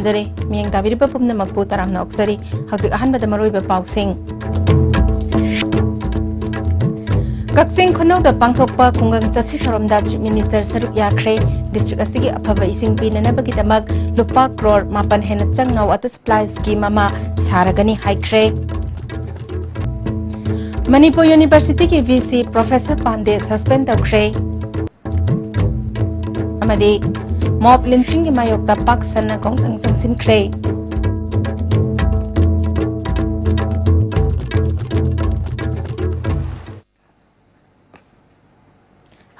ꯊꯝꯖꯔꯤ ꯃꯤꯌꯦꯡ ꯇꯥꯕꯤꯔꯤꯕ ꯄꯨꯝꯅꯃꯛꯄꯨ ꯇꯔꯥꯝꯅ ꯑꯣꯛꯆꯔꯤ ꯍꯧꯖꯤꯛ ꯑꯍꯥꯟꯕꯗ ꯃꯔꯨꯑꯣꯏꯕ ꯄꯥꯎꯁꯤꯡ ꯀꯛꯆꯤꯡ ꯈꯨꯅꯧꯗ ꯄꯥꯡꯊꯣꯛꯄ ꯈꯨꯡꯒꯪ ꯆꯠꯁꯤ ꯊꯧꯔꯝꯗ ꯆꯤꯞ ꯃꯤꯅꯤꯁꯇꯔ ꯁꯔꯨꯛ ꯌꯥꯈ꯭ꯔꯦ ꯗꯤꯁꯇ꯭ꯔꯤꯛ ꯑꯁꯤꯒꯤ ꯑꯐꯕ ꯏꯁꯤꯡ ꯄꯤꯅꯅꯕꯒꯤꯗꯃꯛ ꯂꯨꯄꯥ ꯀ꯭ꯔꯣꯔ 7 ꯍꯦꯟꯅ ꯆꯪꯅ ꯋꯥꯇꯔ ꯁꯄ꯭ꯂꯥꯏ ꯁ꯭ꯀꯤꯝ ꯑꯃ ꯁꯥꯔꯒꯅꯤ ꯍꯥꯏꯈ꯭ꯔꯦ ꯃꯅꯤꯄꯨꯔ ꯌꯨꯅꯤꯚꯔꯁꯤꯇꯤꯒꯤ ꯚꯤꯁꯤ ꯄ꯭ꯔꯣꯐꯦꯁꯔ ꯄꯥꯟꯗꯦ ꯁꯁꯄꯦꯟ ꯇꯧꯈ꯭ꯔꯦ ꯑꯃꯗꯤ ꯃꯣꯕ ꯂꯤꯟꯆꯤꯡꯒꯤ ꯃꯥꯌꯣꯛꯇ ꯄꯥꯛ ꯁꯟꯅ ꯈꯣꯡꯖꯪ ꯆꯪꯁꯤꯟꯈ꯭ꯔꯦ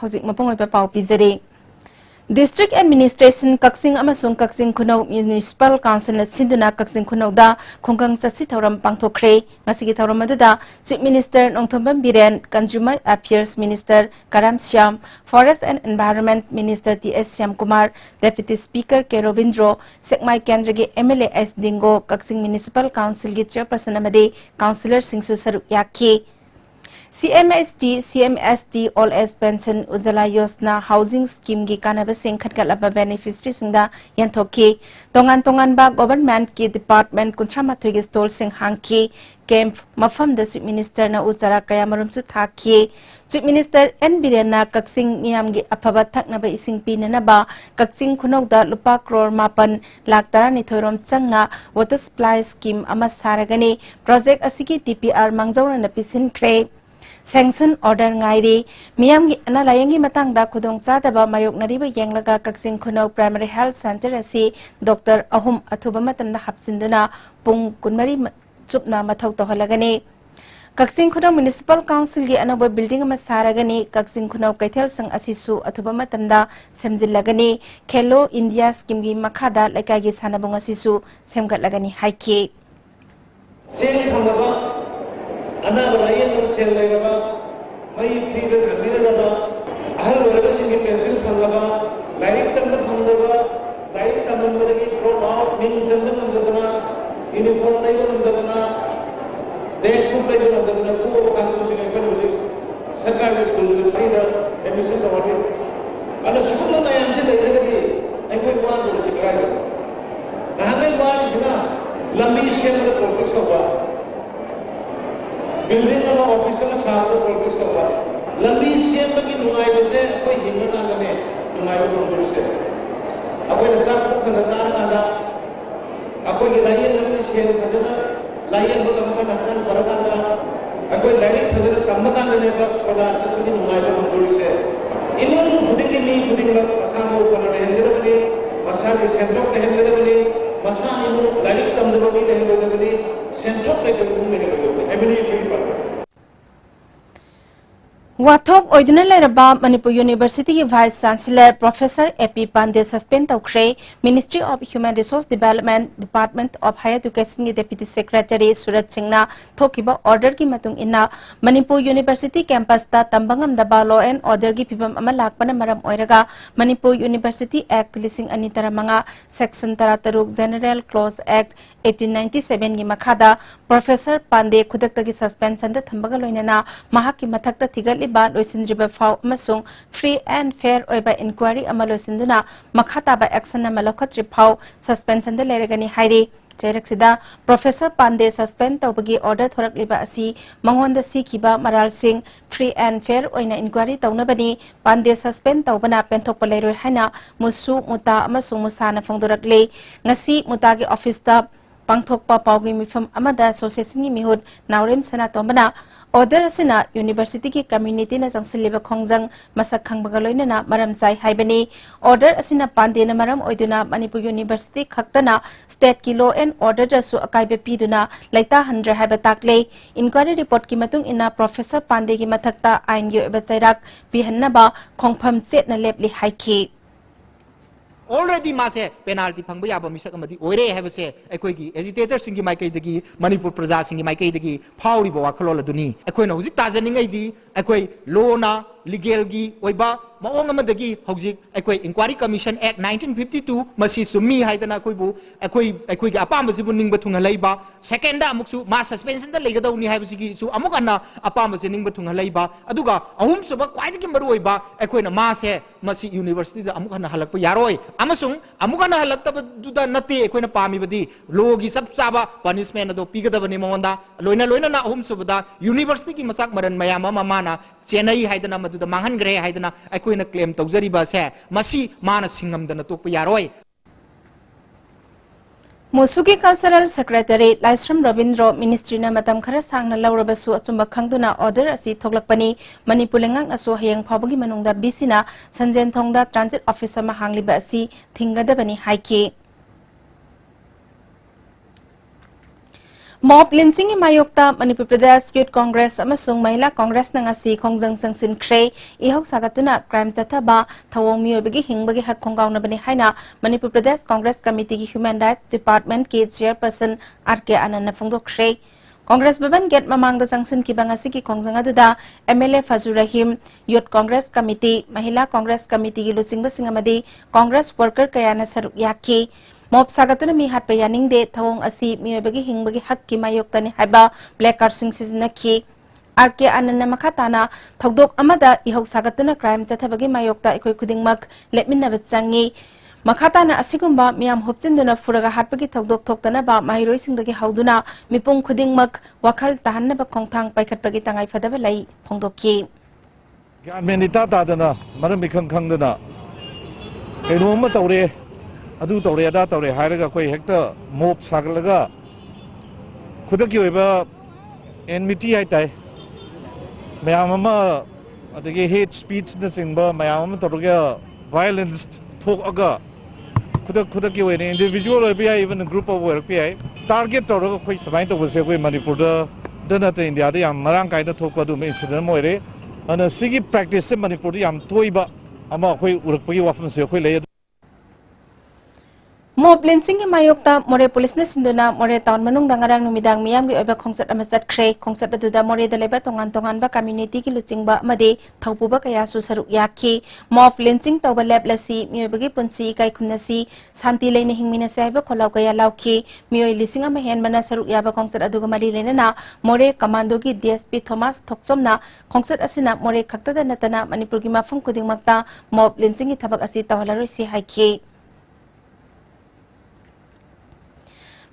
ꯍꯧꯖꯤꯛ ꯃꯄꯨꯡ ꯑꯣꯏꯕ ꯄꯥꯎ ꯄꯤꯖꯔꯤ ꯗꯤꯁꯇ꯭ꯔꯤꯛ ꯑꯦꯗꯃꯤꯅꯤꯁꯇ꯭ꯔꯦꯁꯟ ꯀꯛꯆꯤꯡ ꯑꯃꯁꯨꯡ ꯀꯛꯆꯤꯡ ꯈꯨꯅꯧ ꯃ꯭ꯌꯨꯅꯤꯁꯤꯄꯥꯜ ꯀꯥꯎꯟꯁꯤꯜꯅ ꯁꯤꯟꯗꯨꯅ ꯀꯛꯆꯤꯡ ꯈꯨꯅꯧꯗ ꯈꯨꯡꯒꯪ ꯆꯠꯁꯤ ꯊꯧꯔꯝ ꯄꯥꯡꯊꯣꯛꯈ꯭ꯔꯦ ꯉꯁꯤꯒꯤ ꯊꯧꯔꯝ ꯑꯗꯨꯗ chip minister Nongthombam Biren consumer affairs minister Karam Shyam forest and environment minister TS. Shyamkumar deputy speaker K Robindro Sekmai ꯀꯦꯟꯗ꯭ꯔꯒꯤ MLA S. Dinggo Kakching municipal ꯀꯥꯎꯟꯁꯤꯜꯒꯤ ꯆꯦꯌꯔꯄꯔꯁꯟ ꯑꯃꯗꯤ ꯀꯥꯎꯟꯁꯤꯂꯔꯁꯤꯡꯁꯨ ꯁꯔꯨꯛ ꯌꯥꯈꯤ CMST All Age Pension Ujala Yojana Housing Scheme की कानबसिंग खटगलबा बेनिफिशरीसिंगदा यंथोकी तोंगान गवर्नमेंट की डिपार्टमेंट 38 की स्टॉल सिंग हांकी कैंप मफम द चीफ मिनिस्टर ना उचारा कयामरुमसु थाकी चीफ मिनिस्टर एन बिरेना कक्सिंग मियाम की अफबा थकनबा इसिंग पीननबा कक्सिंग खुनौदा लुपा करोड़ 7 लाख 12 चंगना वाटर सप्लाई स्कीम अमा सारगनी प्रोजेक्ट असिगी DPR मांगजौना पिसिनख्रे Sanction order ngairi miyam gi ana layangi matang da khudong chadaba mayoknariba yenglaga Kaksin Khunau Primary Health Center asi Dr. Ahum athuba matamda hapsinduna pung kunmari chupna mathau tohalagani Kaksin Khunau Municipal Council gi anaba building ama saragani Kaksin Khunau Kaithel sang asisu athuba matamda semjillagani Khelo India scheme gi makhada laikai gi sanabung asisu semgatlagani haiki sel thamaba ana balayen no sel leiraba mai free da thamiraba ahal waraba singi pension phangaba lairik tamda phangaba lairik tamambadagi drop out ming jamna namdana uniform dai namdana textbook dai namdana ko kangu singi panusi sarkar ne school mai da admission da wali ana school ma yam se leiragi ai koi wa do se krai da nahangai wa ni sina lambi semra politics hoba building ama office ma saatho politics hoba lambi sem gi nungai ba se koi hinga na ne nungai ba bol se akoi na sa ko thana sa na da akoi gi layen lambi sem khajana layen ba ma ka tan baraka da akoi lairik khajana kam ka ne ba pala sa gi nungai ba bol se imon huding ni huding la asamo ko na hende da ni masa gi sentok ne hende da ni masa imon lairik tam da ni le hende da ni sentok ne ko ni ne ko heavily people Wathok Oiduna Leraba Manipur University की Vice Chancellor Professor A.P. Pandey suspend तौख्रे Ministry of Human Resource Development Department of Higher Education की Deputy Secretary Surat Singna थोकिबा order की मतुंग इन्ना Manipur University campus ता तंबंगम दबा law and order की फिबम अमल लाखपन मरम ओइरगा Manipur University Act 2035 Section 33 General Clause Act 1897 की मखादा Professor Pandey खुदक तकी suspension दा थंबगा लोइनना महाक की मथक ता थिगल ba loisindriba fau amasung free and fair oiba inquiry ama loisinduna makhata ba action ama lokhatri fau suspension de leragani hairi Cheraksida Professor Pandey suspend tawbagi order thorakliba asi mangonda sikhiba maral sing free and fair oina inquiry tawnabani Pandey suspend tawbana penthokpa leiroi haina musu muta amasung musana phongdorakle ngasi muta gi office ta pangthokpa pawgi mifam amada association gi mihut naurem sana tombana order asina university ki community na jangsilliba khongjang masak khangbaga loinana maram chai haibani order asina Pandey na maram oiduna Manipur University khaktana state ki law and order rasu akaibe piduna laita 100 haiba takle inquiry report ki matung ina Professor Pandey ki mathakta ain gi oiba chairak bihannaba khongpham chetna lepli haiki already मासे penalty फंगबा याबा मिसक अमदी ओइरे हैबसे अखोइगी agitator सिंगी माइकैदगी Manipur प्रजा सिंगी माइकैदगी फाउरिबा वाखलोल दुनी अखोइना हुजिक ताजनिंगैदी ꯑꯩꯈꯣꯏ ꯂꯣꯅ ꯂꯤꯒꯦꯜꯒꯤ ꯑꯣꯏꯕ ꯃꯑꯣꯡ ꯑꯃꯗꯒꯤ ꯍꯧꯖꯤꯛ ꯑꯩꯈꯣꯏ enquiry commission ꯑꯦꯛ 1952 ꯃꯁꯤ ꯆꯨꯝꯃꯤ ꯍꯥꯏꯗꯅ ꯑꯩꯈꯣꯏꯒꯤ ꯑꯄꯥꯝꯕꯁꯤꯕꯨ ꯅꯤꯡꯕ ꯊꯨꯡꯍꯜꯂꯛꯏꯕ ꯁꯦꯀꯦꯟꯗ ꯑꯃꯨꯛꯁꯨ ꯃꯥ ꯁꯁꯄꯦꯟꯁꯟꯗ ꯂꯩꯒꯗꯧꯅꯤ ꯍꯥꯏꯕꯁꯤꯒꯤꯁꯨ ꯑꯃꯨꯛ ꯍꯟꯅ ꯑꯄꯥꯝꯕꯁꯤ ꯅꯤꯡꯕ ꯊꯨꯡꯍꯜꯂꯛꯏꯕ ꯑꯗꯨꯒ ꯑꯍꯨꯝꯁꯨꯕ ꯈ꯭ꯋꯥꯏꯗꯒꯤ ꯃꯔꯨꯑꯣꯏꯕ ꯑꯩꯈꯣꯏꯅ ꯃꯥꯁꯦ ꯃꯁꯤ ꯌꯨꯅꯤꯚꯔꯁꯤꯇꯤꯗ ꯑꯃꯨꯛ ꯍꯟꯅ ꯍꯜꯂꯛꯄ ꯌꯥꯔꯣꯏ ꯑꯃꯁꯨꯡ ꯑꯃꯨꯛ ꯍꯟꯅ ꯍꯜꯂꯛꯇꯕꯗꯨꯗ ꯅꯠꯇꯦ ꯑꯩꯈꯣꯏꯅ ꯄꯥꯝꯃꯤꯕꯗꯤ ꯂꯣꯒꯤ ꯆꯞ ꯆꯥꯕ ꯄꯅꯤꯁꯃꯦꯟ ꯑꯗꯨ ꯄꯤꯒꯗꯕꯅꯤ ꯃꯉꯣꯟꯗ ꯂꯣꯏꯅꯅ ꯑꯍꯨꯝꯁꯨꯕꯗ ꯌꯨꯅꯤꯚꯔꯁꯤꯇꯤꯒꯤ ꯃꯁꯛ ꯃꯔꯟ ꯃꯌꯥꯝ ꯑꯃ ꯃꯥꯅ ꯆꯦꯟꯅꯩ ꯍꯥꯏꯗꯅ ꯃꯗꯨꯗ ꯃꯥꯡꯍꯟꯈ꯭ꯔꯦ ꯍꯥꯏꯗꯅ ꯑꯩꯈꯣꯏꯅ ꯀ꯭ꯂꯦꯝ ꯇꯧꯖꯔꯤꯕꯁꯦ ꯃꯁꯤ ꯃꯥꯅ ꯁꯤꯡꯉꯝꯗꯅ ꯇꯣꯛꯄ ꯌꯥꯔꯣꯏ Musugi Cultural Secretary Laisram Ravindro Ministry na matam khara sangna laurabasu achumba khangduna order asi thoglakpani Manipur lengang aso hayang phawbagi manungda bisina Sanjen Thongda Transit Officer ma hangliba asi thingadabani haiki Mob Linsing Mayokta Manipur Pradesh Youth Congress amasung Mahila Congress na ngasi khongjang sangsin kre ihok sagatuna crime chathaba thawong miyobagi hingbagi hak khonggauna bani haina Manipur Pradesh Congress Committee ki Human Rights Department ki Chairperson RK Anand phongdok kre Congress Bhavan Gate mamangda sangsin ki bangasi ki khongjang aduda MLA Fazur Rahim Youth Congress Committee Mahila Congress Committee ki lusingba singamadi Congress worker kayana saruk yaki Mob sagatuna mi hat payaning de thawong asi miyobagi hingbagi hak ki mayoktani haiba black card sing siznaki RK Anand makhatana thogdok amada ihok sagatuna crime chathabagi mayokta ikoi khudingmak lepminna changi makhatana asigumba miyam hopchinduna furaga hatpagi thogdok thoktana ba mahiroi singdagi hauduna mipung khudingmak wakhal tahanna ba khongthang paikhatpagi tangai fadaba lai phongdokki Menita tadana maram bikhang khangdana kainoma tawre adu tawre ada tawre hairaga koi hekta mob saglaga khudaki oiba enmity hai tai mayam ama adagi hate speech na singba mayam ama tawga violence thokaga khudaki oine individual oiba even a group of work pi target tawra koi samai to bose koi Manipur da dana ta India da yam marang kai da thokpa du incident moire ana sigi practice Manipur da yam toiba ama koi urakpagi wafam se koi lay Mob Linsing Mayokta More Police na sinduna More Town manung dangarang numidang miyam gi oba khongsat amasat kre khongsat aduda More daleba tongan ba community ki luchingba amade thaupuba kaya su saruk yakhi Mob Linsing tawba lab lasi miyobagi punsi kai khumnasi santi leine hingmina saiba kholaw kaya laukhi miyoi lising ama hen bana saruk yaba khongsat aduga mari lena na More commando gi DSP Thomas Thokchomna khongsat asina More khakta da natana Manipur gi mafum kudingmakta Mob Linsing gi thabak asi tawhalaroi si haikhi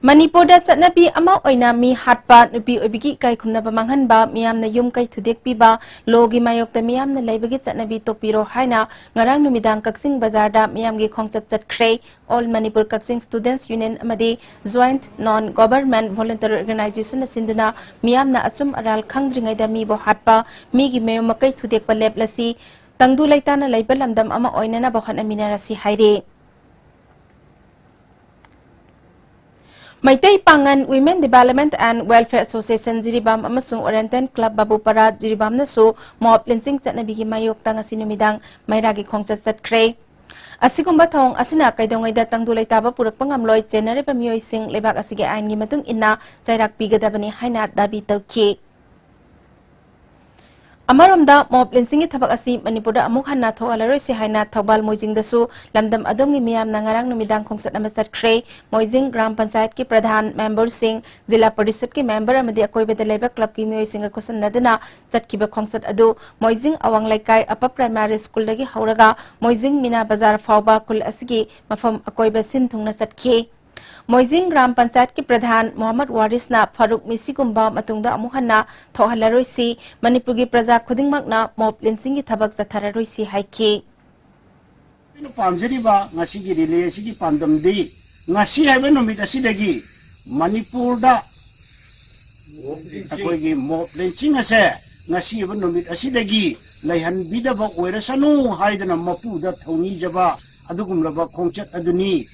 Manipur da chatnabi ama oina mi hatpa nupi obigi kai khumna ba manghan ba miyam na yum kai thudek pi ba logi mayok ta miyam na leibagi chatnabi topiro haina ngarang numidang kaksing bazar da miyam gi khongchat chat kre all Manipur Kaksing Students Union amadi joint non government voluntary organization na sinduna miyam na achum aral khangdringai da mi bo hatpa mi gi meyom makai thudek pa leb lasi tangdu laitana leiba lamdam ama oina na bohan amina rasi haire Maitai Pangan Women Development and Welfare Association Jiribam amasung Oriental Club Babupara Jiribam na so mob linsing chatnabi gi mayok tanga sinumidang mairagi khongsat chatkre asigumba thong asina kaidongai da tangdulai taba purakpa ngamloi chenare ba miyoi sing lebak asige ain gi matung inna chairak pigadabani haina dabi tawki Amaramda mob linsing thabak asi Manipur da amuk hanna thoalaroi se haina Thobal Moijing da su lamdam adom gi miyam na ngarang numidang khongsat amasat kre Moijing Gram Panchayat ki Pradhan member sing Jila Parishad ki member amadi akoi beda leba club ki miyoi sing kosan naduna chatkiba khongsat adu Moijing Awang Laikai Upper Primary School dagi hauraga Moijing Mina Bazar Fawba kul asigi mafam akoi ba sin thungna chatki Moijing Gram Panchayat ki Pradhan Muhammad Waris na Faruk Misigumba matungda amuhanna thohalaroi si Manipur gi praja khudingmakna mob linsing gi thabak chathararoi si haiki pamjariba ngasi gi rile sigi pandam di ngasi haiba numit asidagi Manipur da akoi gi mob linsing ase ngasi haiba numit asidagi laihan bidaba oirasanu haidana mapu da thongi jaba adugumlaba khongchat aduni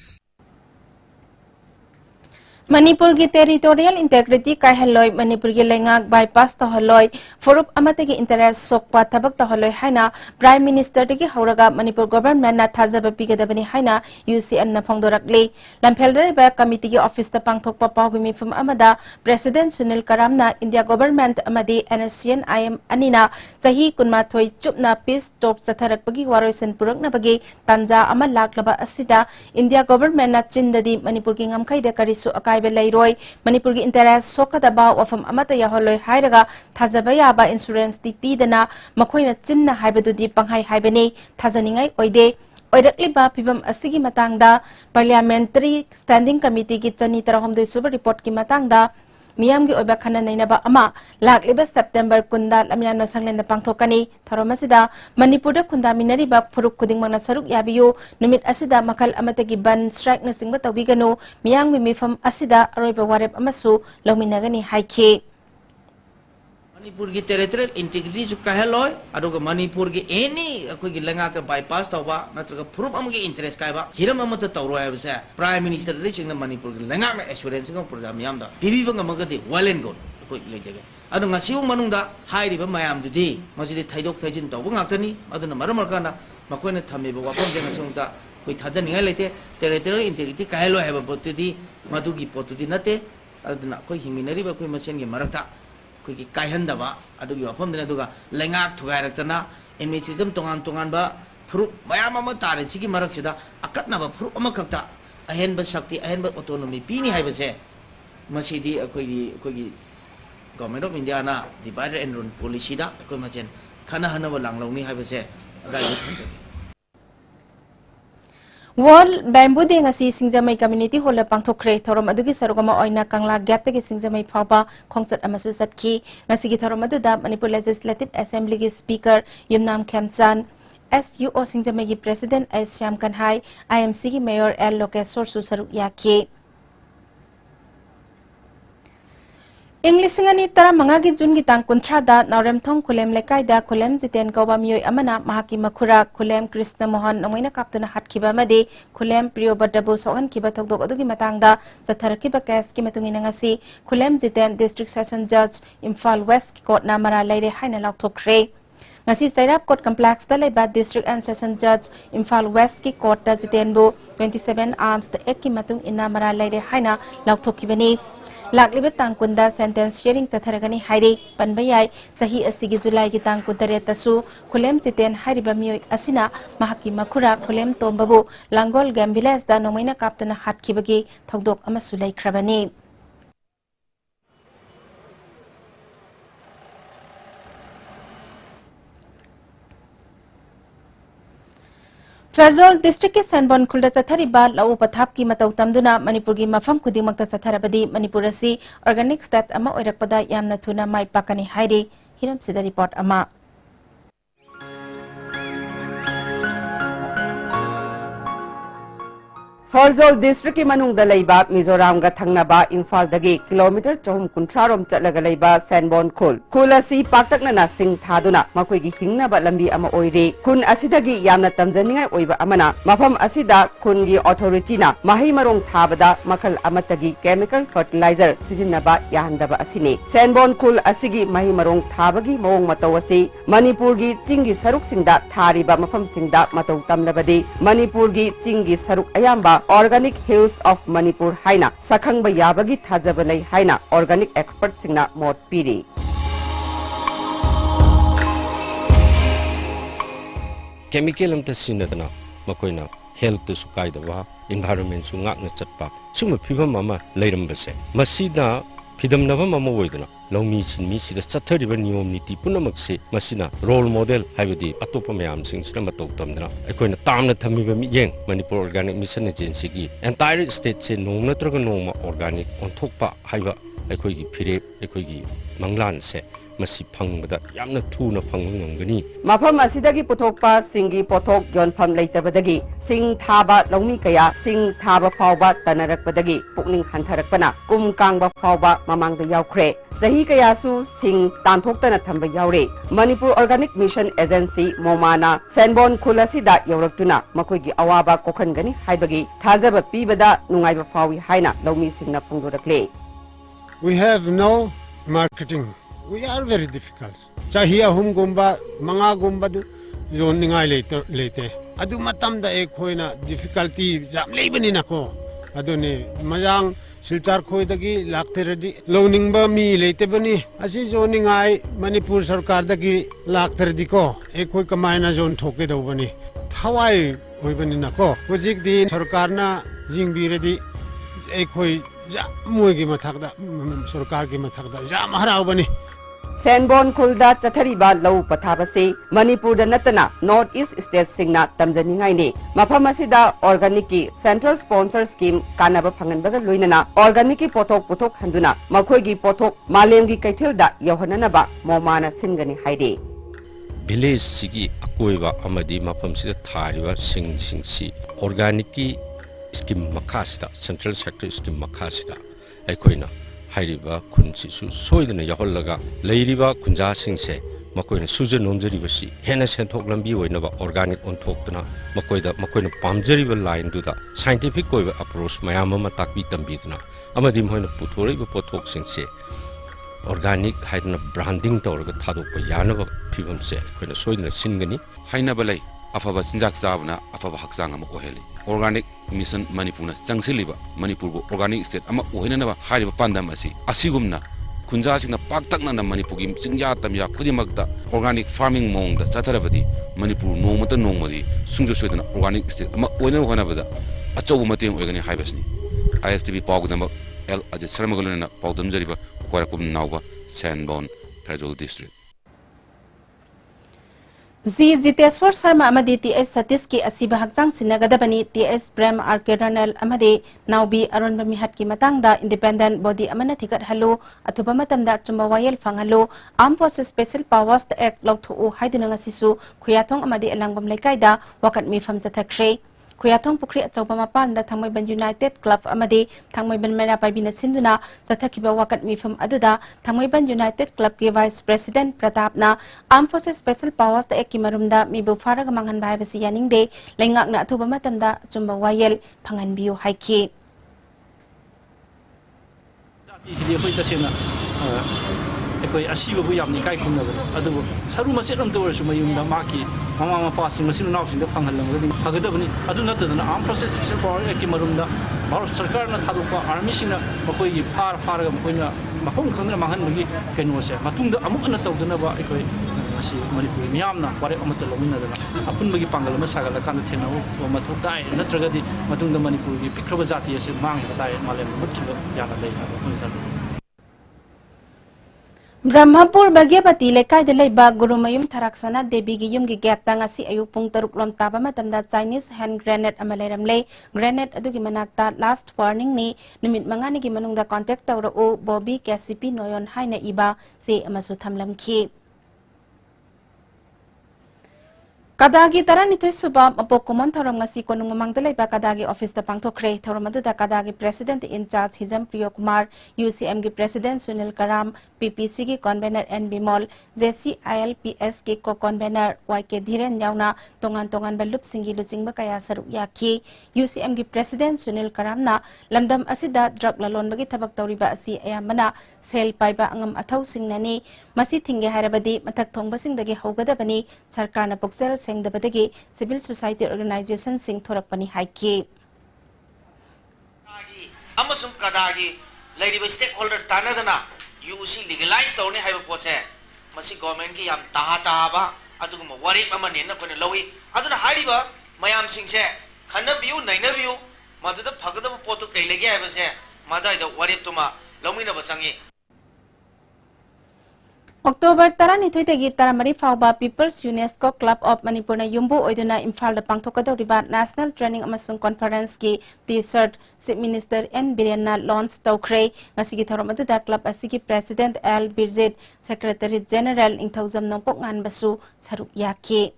Manipur की territorial integrity kahaloi Manipur की lengak bypass tohaloi forup amate की interest sokpa tabak tohaloi haina Prime Minister की hauraga Manipur government na thajaba pigadabani haina UCM na phongdorakli lamphelde ba committee की office ta pangthok pa pawgimi fum amada President Sunil Karam na India government amadi NSCN IM anina sahi kunma thoi chupna peace top satharak pagi waroisen purak na bagi tanja ama laklaba asida India government na chindadi Manipur की ngamkai de karisu Lairoi, Manipur की interest sokadaba wafam amata yaholoi hairaga thajaba yaba insurance di pidana makoina chinna haibadudi panghai haibani thajaningai oide oirakliba pibam asigi matangda parliamentary standing committee ki chani tarahomdoi suba report ki matangda miyam gi oiba khana nainaba ama lakliba September kunda lamyan masanglenda pangthokani tharomasida Manipur da kunda minariba phuruk kuding mangna saruk yabiyu numit asida makal amata gi ban strike na singba tawbiganu miyam gi mifam asida aroiba warep amasu lawminagani haike Manipur की territorial integrity जो कहलोय अदुग Manipur की any कोई की लंगा के bypass तौबा नत्रग proof Amuke interest कायबा Hiram अमत तौरो है बसे Prime Minister reaching न Manipur की लंगा में assurance का प्रोग्राम याम दा PV Bang मगदे well and good कोई ले जगे अदुग ngasiung manungda hai riba mayam dudi masjid thaidok thaijin tawba ngaktani aduna maramar makoina thamiba wapam jeng ngasiung da koi thajani ngai lete territorial integrity kahelo heba potidi madugi potudi nate aduna koi himinari ba koi masen ge marakta कोई कायहंदबा अदुगी वफमदने दुगा लेंगाक थुगायरक्तना administrative तोंगान बा फ्रुप मयाम अम तारे सिगी मरकसिदा अकतनाबा फ्रुप अम खक्ता अहेनबा शक्ति अहेनबा autonomy पीनी हाइबसे मसीदी अकोगी government of India ना divide and rule policy दा कोई मसेन खाना हनबा लांगलौनी हाइबसे अदाई थंजगे World Bamboo Day ngasi Singjamai Community Hall pangthokre thorom adugi sarugama oina kangla gyat gi Singjamai phaba khongsat amasu satki ngasi gi thorom adu da Manipur Legislative Assembly gi Speaker Yumnam Khemchan SUO Singjamai gi President S Syam Kanhai IMC gi Mayor L Lokeswar su saruk yakhe English ngani tara manga gi jun gi tang kunthra da Naurem thong khulem lekai da khulem jiten kawa miyoi amana mahaki makhura khulem Krishna Mohan namoina kaptuna hatkhiba made khulem Priyo Badabu sohan kiba thokdok adugi matang da zatharakhiba case ki matungina ngasi khulem jiten District Session Judge Imphal West Court na mara laire haina laukthokre ngasi Sairap Court Complex da leba District and Session Judge Imphal West ki court da jiten bu 27 arms da ek ki matung ina mara laire haina laukthokibani Lakliba tangkunda sentence sharing chatharagani hairi panbayai sahi asigi July ki tangkundare tasu khulem jiten hairiba miyoi asina mahaki makhura khulem tombabu Langol Gambilas da nomaina kaptuna hatkibagi thokdok amasu laikhrabani Farzol District ke Sanbon khulda chathariba lau pathap ki matau tamduna Manipur gi mafam khudimakta chatharabadi Manipur asi organic state ama oirakpada yamna thuna mai pakani hairi hiram sida report ama Farzol District ki manung da leiba Mizoram ga thangnaba Imphal dagi kilometer 413 rom chatlaga leiba Sanbon khul asi paktakna na sing thaduna makoi gi hingnaba lambi ama oire kun asidagi yamna tamjaningai oiba amana mafam asida kun gi authority na mahi marong thabada makal amatagi chemical fertilizer sijinaba yahandaba asine Sanbon khul asigi mahi marong thabagi mawong mataw asi Manipur gi chingi saruk singda thariba mafam singda mataw tamlabadi Manipur gi chingi saruk ayamba Organic Hills of Manipur haina sakhangba yabagi thajaba lei haina organic expert singna mot piri chemical amta sinadana makoina health to sukai da environment su ngak na chatpa suma phibam mama leirambase masida phidam naba mama oidana longmi sinmi sida chathariba niyom niti punamakse masina role model haibadi atopa mayam sing sina matok tamdana akoina tamna thamiba mi yeng Manipur Organic Mission Agency gi entire state se nong natraga nongma organic onthokpa haiba aikoi gi phire aikoi gi manglan se मसी फंगबदा यामना थुना फंग ngangani मफम असिदगी पुथोकपा सिंगी पोथोक योनफम लेतबदगी सिंग थाबा लौमी कया सिंग थाबा फावबा तनरकपदगी पुकनिंग हंथरकपना कुम कांगबा फावबा ममांगदा यावख्रे चही कयासु सिंग तांथोक्तना थंबा यावरे मणिपुर ऑर्गेनिक मिशन एजेंसी मोमाना सेनबोन खुलसिदा यौरक्तुना मखोइगी अवाबा कोखनगनी हाइबगी थाजबा पीबदा नुंगाइबा फावी हाइना लौमी सिंगना पुंगुरकले We have no marketing. We are very difficult. Chahiya hum gumba, manga gumba du zon ningai lete. Adu matam da ek hoina difficulty jam leibani nako. Adu ne majang silchar khoi dagi lakte redi loning ba mi lete bani. Asi zon ningai Manipur sarkar dagi lakte redi ko. Ek hoi kamaina zon thoke do bani. Thawai hoi bani nako. Hojik din sarkar na jingbi redi ek hoi मुगी मथकदा सरकार की मथकदा जाम हरावबनी सेनबोन खुलदा चथरीबा लौ पथाबसे मणिपुर नतना नॉर्थ ईस्ट स्टेट सिंगना तमजनिंगाइने मफम असिदा ऑर्गेनिक की सेंट्रल स्पॉन्सर स्कीम कानब फंगनबगा लोइनना ऑर्गेनिक की पोथोक पुथोक हंदुना मखोइगी पोथोक मालेमगी कैथेलदा यौहननबा मोमाना सिनगनी हाइदे विलेज सिगी अकोइबा अमदी मफम सिदा थारिबा सिंगसी ऑर्गेनिक की स्कीम मखासिदा सेंट्रल सेक्टर स्कीम मखासिदा अखोइना हाइरिबा खुनसिसु सोइदना याहोलगा लेरिबा खुंजा सिंगसे मकोइना सुजन नोमजरिबसी हेना सेंथोक लंबी ओइनबा ऑर्गेनिक ओनथोक्तना मकोइना पामजरिबा लाइन दुदा साइंटिफिक कोइबा अप्रोच मयाम अमा ताकबी तंबीदना अमदि मोइना पुथोरिबा पोथोक सिंगसे ऑर्गेनिक हाइदना ब्रांडिंग तौरगा थादोकपा यानबा फिबमसे अखोइना सोइदना सिनगनी हाइनाबा लै अफबा चिंजाक चाबना अफबा हकचांग अमा ओहेली organic mission Manipur चंगसिलिबा Manipur organic state अमा ओहेननबा हारिबा पांदम असि असिगुमना खुंजासिना पाक्तकना मणिपुर की चिंजा तमया खुदिमकता ऑर्गेनिक फार्मिंग मोंगदा चथरबदी मणिपुर नोमता नोमदी सुंजो सोइदना ऑर्गेनिक स्टेट अमा ओहेन होनबदा अचौब मतें ओइगनी हाइबसनी आईएसटीबी पावगदमक एल अजित शर्मगलना पावदमजरिबा कोरकुम नावबा सैनबोन federal district G Jiteshwar Sharma अमदी टीएस सतीश की असीबा हकजांग सिनगदबनी टीएस प्रेम आरके रनल अमदी नावबी अरुण मिहत की मतंगदा इंडिपेंडेंट बॉडी अमना थिगत हलो अथुबा मतमदा चुम्बा वायल फंगलो armed forces special powers act लौथु हाइदुना ngasisu खुयाथोंग अमदी अलंगबम लेकाइदा वकत मिफम जथख्रे खुयाथोंग पुखरी अचौबा मपानदा थांगमैबन यूनाइटेड क्लब अमदी थांगमैबन मेरा पाइबिना सिंदुना जथखिबा वकत मिफम अदुदा थांगमैबन यूनाइटेड क्लब के वाइस प्रेसिडेंट प्रतापना armed forces special powers act की मरुमदा मिबु फारग मंगन बायबसी यानिंगदे लेंगाकना अथुबा मतमदा चुम्बा वायल फंगनबियो हाइखि अखोई असीबबु यामनि काय खुनबनि अदुबु सरु मसेट अम तोरसु मयुमदा माकी ममा मपासिंग मसिनु नावसिंग फंगहलंगदि फगदबनि अदु नतदना armed forces special power act की मरुमदा भारत सरकार ना थादोपा आर्मी सिंगना मखोई फारगा मखोइना मफम खंगना माहनबगी कैनोसे मतुंगदा अमुक अन तौदनबा अखोई असी मणिपुरी मियामना वारे अमत लोमिनदना अपुनबगी पांगल म सागला खान थेनाउ मथु ताय नत्रगदि मतुंगदा मणिपुरी पिख्रब जाति असे मांग ताय मालेम मुखिब याना लै हाबो ब्रह्मपुर बगेपति लेकाइद लेबा गुरुमयुम थराक्सना देवी की युम की gate ngasi ayuk pung taruk lom taba matamda Chinese hand grenade amaleramle grenade adu ki manakta last warning ni numit mangani ki manungda contact tawra o Bobby KCP noyon haina iba se amasu thamlamki Kadagi taranitoy suba mapok kumon tharam ngasi konung mamangda laiba kadagi office da pangthokre tharamadu da kadagi president in charge Hizam Priyo Kumar UCM ki president Sunil Karam PPC की convener N Bimal JCILPS की को convener YK Dhiren यावना तोंगान तोंगान बलुप सिंगी लुचिंग बकाया सरुक याकी UCM की president Sunil करामना लमदम असिदा drug ललोन बगी थबक तौरिबा असि अयामना cell पाइबा अंगम अथौ सिंगननी मसी थिंगे हारबदी मथक थोंबा सिंगदगी हौगदबनी सरकारना पुक्सेल सेंगदबदगी सिविल सोसाइटी ऑर्गेनाइजेशन सिंग थोरकपनी हाइकी अमसुम कदागी लेरिबा स्टेक होल्डर तानदना यूसी लीगलाइज तौरने हाइबा पोसे मसी गवर्नमेंट की याम ताबा अदुगुम वरिप अमने नखोने लवी अदुना हाइबा मयाम सिंगसे खनबियु नैनबियु मदुदा फगदब पोतु कैलेगे हाइबसे मदाइदा वरिप तुमा लौमिनबा संगी October 12 taramari fauba People's UNESCO Club of Manipur na yumbu oiduna Imphal da pangthokadoriba National Training amasung Conference ki T-shirt Chief Minister N Biryanna launch tawkhrei ngasigi thorom aduda club asigi President L Birzet Secretary General Ingthauzam Nongpok nganbasu saruk yaki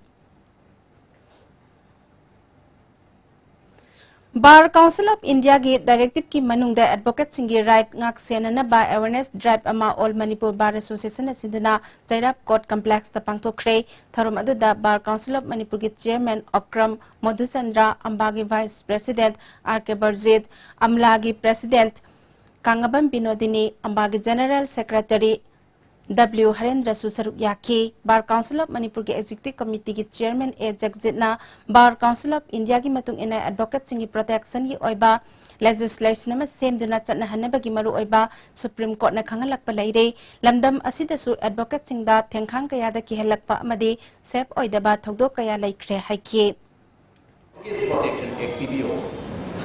Bar Council of India ki directive ki manungda advocate singi right ngak senana ba awareness drive ama all Manipur Bar Association sinduna Jairap Court Complex ta pangthokhrei tharom aduda Bar Council of Manipur ki chairman Okram Madhusandra Ambagi vice president RK Barzit Amlagi president Kangabam Binodini Ambagi general secretary W. Harendra Susaruk Yaki, Bar Council of Manipur ki Executive Committee ki Chairman A. Jagjitna, Bar Council of India ki matung ina advocate singi protection ki oiba, legislation nama same duna chatna hanaba ki maru oiba, Supreme Court na khangalak pa laire, lamdam asida su advocate singda tengkhang kaya da ki helak pa amadi, sep oidaba thogdo kaya laikre haiki. Case Protection Act PBO,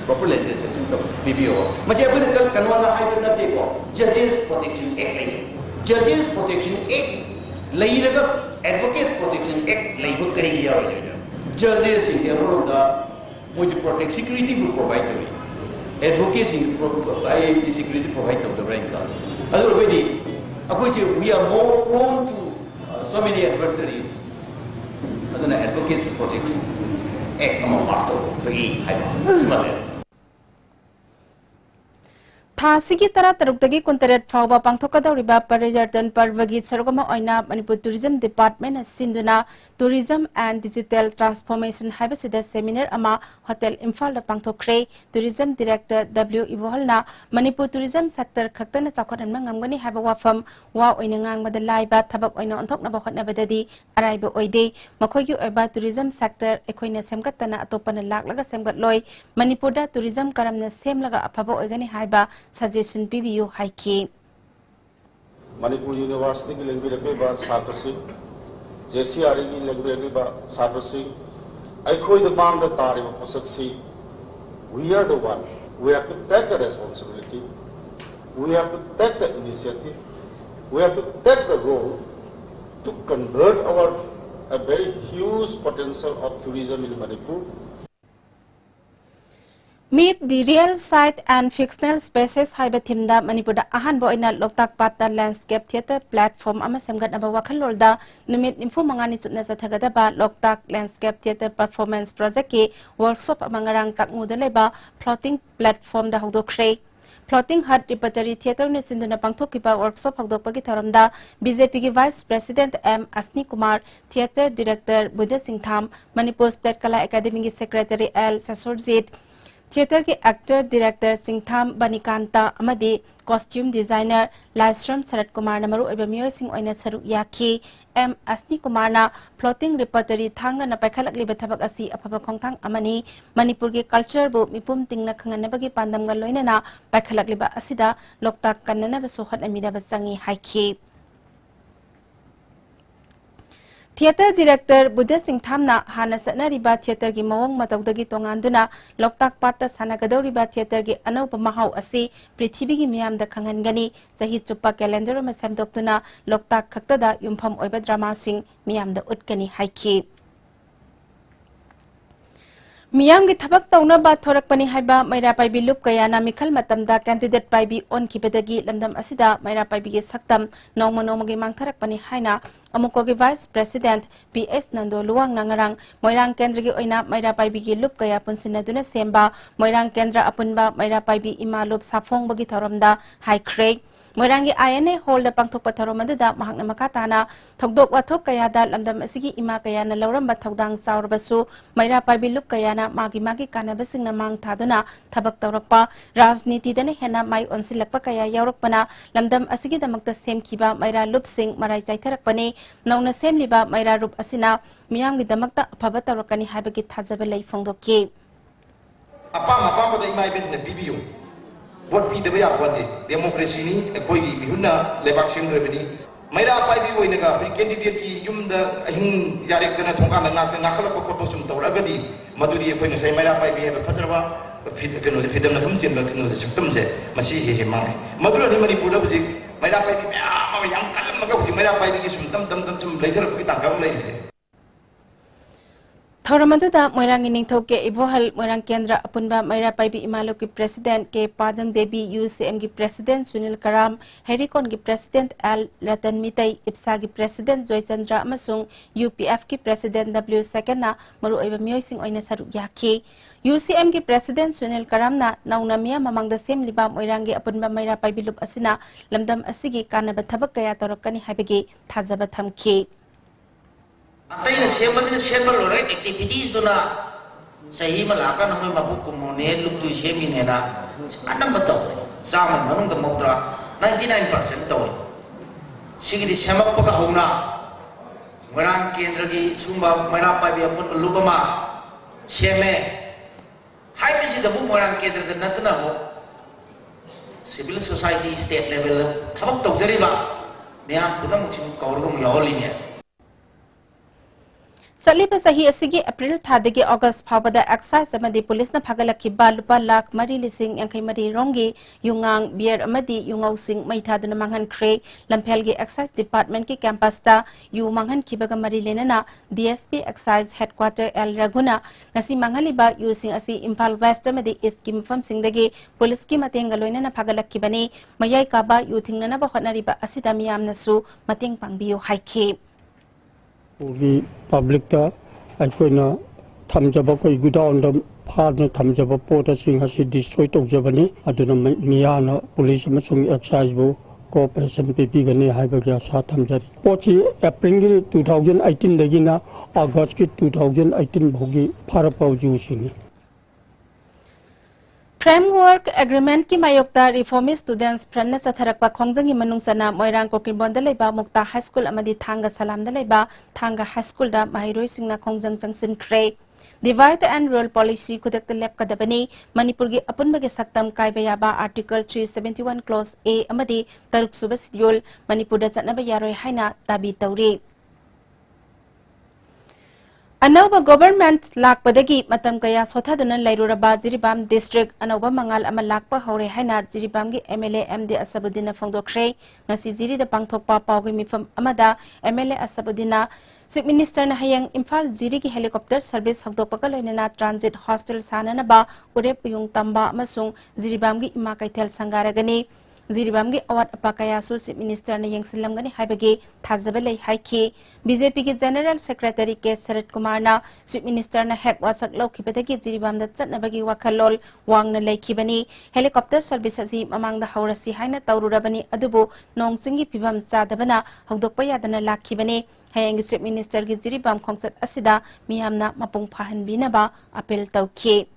proper legislation to PBO. Masih apa ni kanwana hybrid nanti ko, Judges Protection Act Judges Protection Act lairaga Advocates Protection Act laibu kari ya wajah. Judges in their role da muji protect security will provide the advocates in the security provide the rank. Other way, aku say we are more prone to so many adversaries. Aduna Advocates Protection Act among pastor to e hai. Thasigi tara tarukdagi kuntaret fauba pangthokadoriba Parijartan Parvagi sarugama oina Manipur Tourism Department sinduna Tourism and Digital Transformation habasida seminar ama Hotel Imphal da pangthokhrei Tourism Director W Ibohalna Manipur Tourism Sector khaktana chakhoran mangamgani haba wafam wa oina ngangmada laiba thabak oina onthokna ba hotnabadadi araiba oide makhogi oiba tourism sector ekhoina semgatana atopana laklaga semgat loi Manipur da tourism karamna semlaga afaba oigani haiba suggestion PBU haiki Manipur University की language के बाद छात्र Singh JCR की language के बाद छात्र Singh ऐखोई the मांग the तारे में पोषक सी we are the one we have to take the responsibility we have to take the initiative we have to take the role to convert our a very huge potential of tourism in Manipur. Meet the real site and fictional spaces haiba thimda Manipur da ahan bo ina Loktak Patta Landscape Theatre platform ama semgat aba wakhalolda numit nimfu mangani chutna sathagada ba Loktak Landscape Theatre performance project ki workshop amangarang takmuda leba floating platform da hogdokhrei Floating Hut Repertory Theatre ne sinduna pangthokiba workshop hogdokpagi tharamda BJP ki Vice President M. Asni Kumar, Theatre Director Buddha Singh Tham, Manipur State Kala Academy ki Secretary L. Sasurjit, Theatre के actor director सिंगथाम बनिकांता अमदी costume designer लाइस्ट्रम Sharad Kumar नमरु एबा मियोय सिंग ओइना सरुक याखी M अस्नी Kumar ना floating repertory थांगा ना पाइखलकली बथबक असि अफबा खोंथांग अमनी मणिपुर के culture बु मिपुम तिंगना खंगनबगी पांदम गा लोइना पाइखलकली बा असिदा लोकताक कन्नना बसु हट अमिदा बचंगी हाइखी Theatre Director Buddha Singh Thamna Hana Sanariba Theatre ki Mawang Matawdagi Tonganduna Loktak Patta Sanagadoriba Theatre ki Anaupa Mahau Asi Prithibi ki Miyam da Khangangani Sahi Chupa Calendar Masam Doktuna Loktak Kaktada Yumpham Oiba Drama Sing Miyam da Utkani Haiki Miyam ki thabak tawna ba thorak pani haiba maira pai bi lup kaya na mikhal matam da candidate pai bi on ki bedagi lamdam asida maira pai bi ge saktam nongma nongma ge mangtharak pani haina amuko ge Vice President PS Nando Luwang nangarang Moirang Kendra gi oina maira pai bi ge lup kaya punsina duna semba Moirang Kendra apunba maira pai bi ima lup safong bagi thoramda high crake Moirangi INA Hall da pangthok patharom aduda mahakna makatana thogdok wathok kaya da lamdam asigi ima kaya na lauramba thogdang saurbasu maira paibi lup kaya na magi kanabasing na mang thaduna thabak tawrakpa rajniti dane hena mai onsilakpa kaya yaurakpana lamdam asigi damakta semkiba maira lup sing marai chaitharakpani nauna semliba maira rup asina miyamgi damakta aphaba tawrakani haibagi thajaba lei phongdokki apa da imai business PBU What be the way of what democracy ni koi bihuna lebak sing rebini maira pai bi woi naga candidate ki yum da hin jarek tana thongka na nakhala ko ko sum tawra gadi maduri koi na sai maira pai bi ha fajarwa fidam na thum chin ba kino se siktam se masi he he mai madura ni mani pura buji ꯃꯩꯔꯥ ꯄꯥꯏꯕꯤ ꯃꯌꯥꯝ ꯑꯃ ꯌꯥꯝ ꯀꯜꯂꯝꯃꯒ ꯍꯧꯖꯤꯛ ꯃꯩꯔꯥ ꯄꯥꯏꯕꯤꯒꯤ ꯁꯨꯝ ꯇꯝ ꯇꯝ ꯇꯝ ꯁꯨꯝ ꯂꯩꯊꯔꯛꯄꯒꯤ ꯇꯥꯡꯀꯛ ꯑꯃ ꯂꯩꯔꯤꯁꯦ Thoramadu Moirang Ningthoke Ivohal Moirang Kendra Apunba Maira Paibi Imaluki President K Padang Devi UCM gi President Sunil Karam Herikon gi President Al Ratan Mitai IPSA gi President Joy Chandra Amasung UPF gi President W Sekena Maru Oiba Mioy Sing Oina Saruk Yaki UCM gi President Sunil Karam na naunamia mamangda sem liba Moirang gi Apunba Maira Paibi Lup Asina Lamdam Asigi Kanaba Thabak Kaya Torokani Habigi Thazaba Thamki Atai na siyempre lore activities do na sahi malaka na may mabukumone luktu siyemi nena anang bataw sa amin manong damodra 99% taw sige di siya magpagahuna marang kendra gi sumba marapa biya pun lubama siyeme hai kasi dabu marang kendra da natana ho civil society state level thabak taw jari ba meyam punam musim kaurgam yawli ne Saliba sahi asigi April thadagi August phawada excise amadi police na phagalaki lupa lakh mari lising yang mari rongi yungang beer amadi yungau sing mai thaduna manghan kre lamphelgi excise department ki campus ta yu manghan kibaga mari lenana DSP excise headquarter El Raguna ngasi manghaliba yu sing asi Impal West amadi east ki mafam singdagi police ki mateng galoina na phagalaki bani mayai ka ba yu thingna ba hotnariba asida miyam nasu mateng pangbiyo haiki 우리 public다 아이코나 탐자바 거의 구다운다 파는 탐자바 보다싱 하시 디스트로이 독자바니 아두나 미야나 폴리스 마송 엑사이즈부 코퍼레이션 PP가니 하이버가 사 탐자리 포치 에프릴 2018 다기나 아거스트 2018 보기 파라파우 주시니 Framework Agreement ki mayokta Reformist Students Pranna Satharakpa Khongjang Manung Sana Moirang Kokiribon Dalaiba Mukta High School Amadi Thanga Salam Dalaiba Thanga High School da Mahiroi Singna Khongjang Jangsin Kre Divide and Rule Policy Kudak Lep Kadabani Manipur gi Apunbagi Saktam Kaibayaba Article 371 Clause A Amadi Taruk Suba Schedule Manipur da Chatnaba Yaroi Haina Tabi Tauri Anova government lakpadagi matam kaya sothaduna lairuraba Jiribam district anova mangal ama lakpa hore haina Jiribam gi MLA MD Asabudina Fongdokre ngasi jiri da pangthokpa pawgi mifam amada MLA Asabudina Chief Minister na hayang Imphal jiri gi helicopter service hagdokpa ka loinana transit hostel sananaba urep yung tamba amasung Jiribam gi ima kaithel sangaragani Jiribam gi awat apakaya su Chief Minister na yengsilam gani haibagi thazabelai haiki BJP ki General Secretary K Sarat Kumar na Chief Minister na hek wasak laukibadagi Jiribam da chatnabagi wakhalol wangna laikibani helicopter service asi mamangda haurasi haina taururabani adubu nongsingi pibam chadabana hagdokpa yadana lakibani hayang Chief Minister ki Jiribam khongsat asida miyamna mapung phahanbinaba apel tawki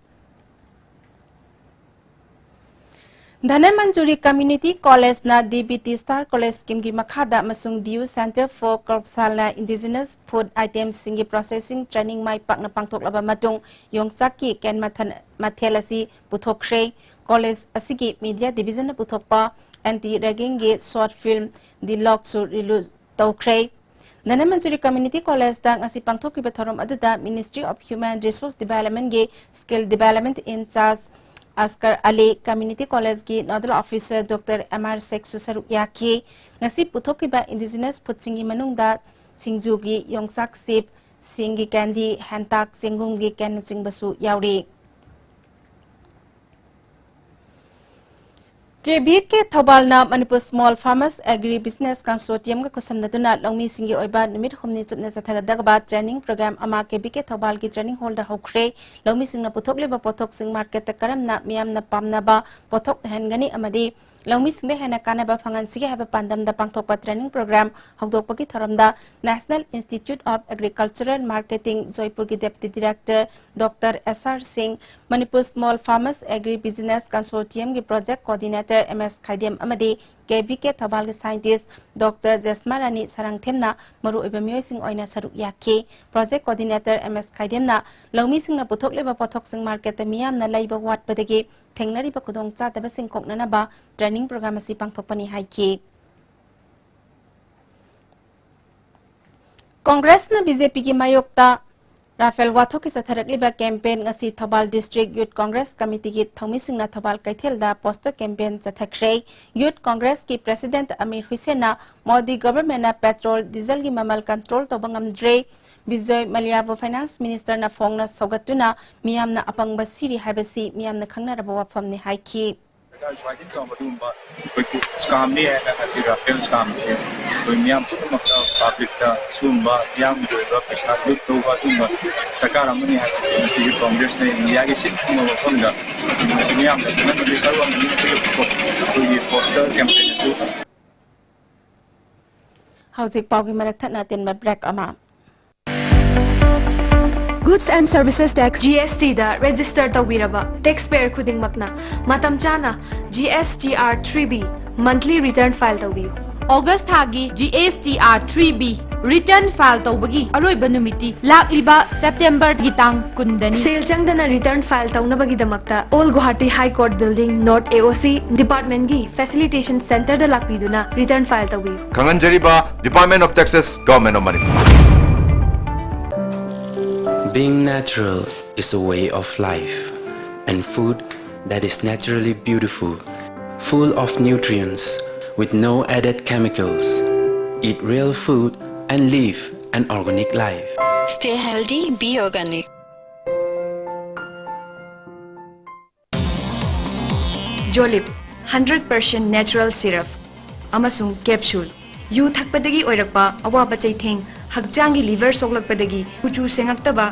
Dhanamanjuri Community College na DBT Star College Scheme gi makhada masung DU Center for Kulsala Indigenous Food Items singi processing training mai pakna pangthok laba matung yongsaki ken mathelasi puthokre college asigi media division na puthokpa anti ragging gi short film the lock su release tawkre Dhanamanjuri Community College da ngasi pangthok ki batharom aduda Ministry of Human Resource Development gi skill development in charge Askar Ali Community College ki Nodal Officer Dr. MR Sheikh Susaru Yaki ngasi puthok ba indigenous food singi manungda singju gi yongsak sip singi candy hantak singung gi ken singbasu yauri KBK Thobalna Manipur Small Farmers Agri Business Consortium ga kusamnaduna longmi singi oiba numit humni chupna sathagadagba training program ama KBK Thobal ki training hall da hokre longmi singna puthok leba pothok sing market ta karamna miyamna pamnaba pothok hengani amadi longmi singde hena kanaba phangan sige haba pandam da pangthokpa training program hokdokpaki tharamda National Institute of Agricultural Marketing Joypur ki Deputy Director Dr. SR Singh Manipur Small Farmers Agri Business Consortium ki Project Coordinator MS Khaidem amadi KBK Thobal ki Scientist Dr. Jesmarani Sarangthemna maru iba miyoi sing oina saruk yaki Project Coordinator MS Khaidem na longmi singna puthok leba pothok sing market ta miyam na laiba wat badagi thengnari ba kudong cha daba sing kokna na ba training program asi pangthokpani haiki Congress na BJP ki mayokta Rafael Wathok ki satharakliba campaign ngasi Thobal District Youth Congress Committee ki thomisingna Thobal Kaithelda poster campaign chathakre Youth Congress ki President Amir Hussain na Modi government na petrol diesel ki mamal control tobangamdre Bijoy Maliabo Finance Minister na Fongna Sogatuna miyamna apangba siri haibasi miyamna khangnaraba wafam ni haiki scam ni hai na si Rafael scam che to miyam putmak public ta sumba yang do ba pesa lut to ba tumba sakara mani hai si Congress ne India ke sit mo fonda si miyam na ni sarwa ni si poster campaign chu Hauzik Pau ki marak thatna ten ba break ama Goods and Services Tax GST da register tawiraba taxpayer khuding makna matam chana GSTR 3B monthly return file tawiyu August thagi GSTR 3B return file tawbagi aroiba numiti lakliba September gitang kundani sale changdana return file tawnabagi damakta All Guwahati High Court Building North AOC Department gi Facilitation Center da lakpiduna return file tawiyu Kanganjariba Department of Taxes Government of Manipur Being natural is a way of life, and food that is naturally beautiful, full of nutrients, with no added chemicals. Eat real food and live an organic life. Stay healthy, be organic. Jolip 100% natural syrup amasung capsule yu thakpadagi oirakpa awaba chaitheng hakjangi liver soklakpadagi kuchu sengaktaba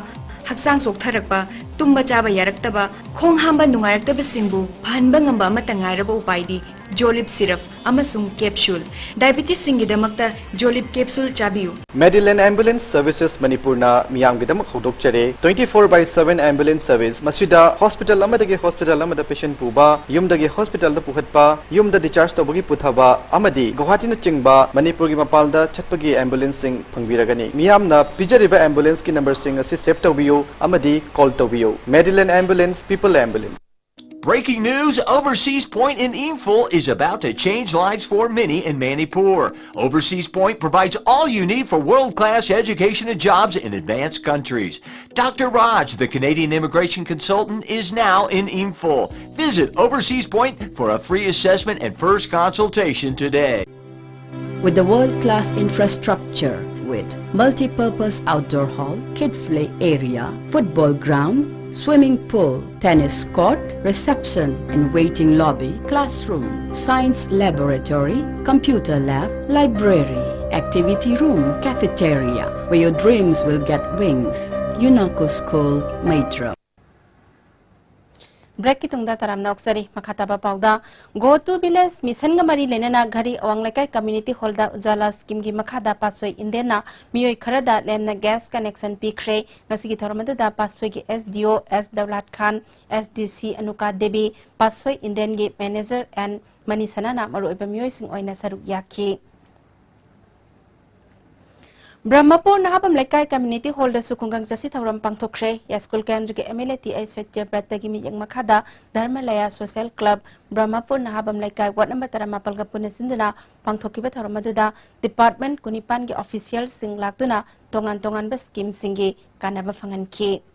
haksang soktharakpa tumba chaba yaraktaba khong hamba nungaraktaba singbu phanba ngamba amata ngairaba upaidi Jolip syrup amasung capsule diabetes singidamakta Jolip capsule chabiu Medicine Ambulance Services Manipurna miyamgidamak hodokchare 24/7 ambulance service masida hospital amadagi hospital amada patient puba yumdagi hospital da puhatpa yumda discharge tobagi puthaba amadi Guwahati na chingba Manipur gi mapalda chatpagi ambulance sing phangbiragani miyamna pijariba ambulance ki number sing asi save tawbiyo amadi call tawbiyo Medicine Ambulance People Ambulance Breaking news, Overseas Point in Imphal is about to change lives for many in Manipur. Overseas Point provides all you need for world-class education and jobs in advanced countries. Dr. Raj, the Canadian immigration consultant, is now in Imphal. Visit Overseas Point for a free assessment and first consultation today. With the world-class infrastructure with multi-purpose outdoor hall, kid play area, football ground, swimming pool, tennis court, reception and waiting lobby, classroom, science laboratory, computer lab, library, activity room, cafeteria, where your dreams will get wings. UNACO School, Maitra. Break ki tungda taram na oksari makhataba pauda go to village mission ngamari lenana ghari awanglekai community hall da ujala scheme gi makhada pasoi indena miyoi kharada lemna gas connection pikre ngasi gi tharamadu da pasoi gi SDO S Daulat Khan SDC Anuka Devi pasoi inden gi manager and mani sanana maru iba miyoi sing oina saruk yaki Brahmapur Nahabam Lekai Community Hall da Sukungang Jasi Thauram Pangthokre School Kendra ke MLA TI Setya Bratagi mi yang makhada Dharmalaya Social Club Brahmapur Nahabam Lekai Ward number Taramapal Gapuna Sinduna Pangthokiba Thauramadu Department Kunipan ge official sing laktuna tongan ba scheme singi kanaba fangan ki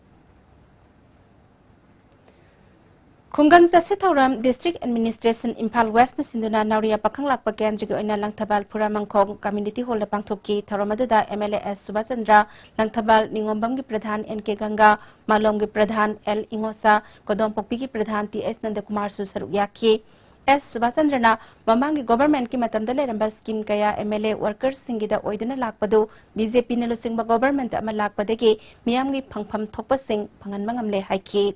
Khungang Jasi Thauram District Administration Imphal West na sinduna Nauria Pakhang Lakpa Kendra ge oina Langthabal Puramangkhong Community Hall da Pangthoki Thauramadu da MLA S Subhachandra Langthabal Ningombam gi Pradhan NK Ganga Malom gi Pradhan L Ingosa Kodom Pokpi gi Pradhan TS Nandakumar Susaruk Yaki S Subhachandra na mamangi government ki matamda leramba scheme kaya MLA workers singida oiduna lakpadu BJP na lusingba government ama lakpadagi miyamgi phangpham thokpa sing phangan mangamle haiki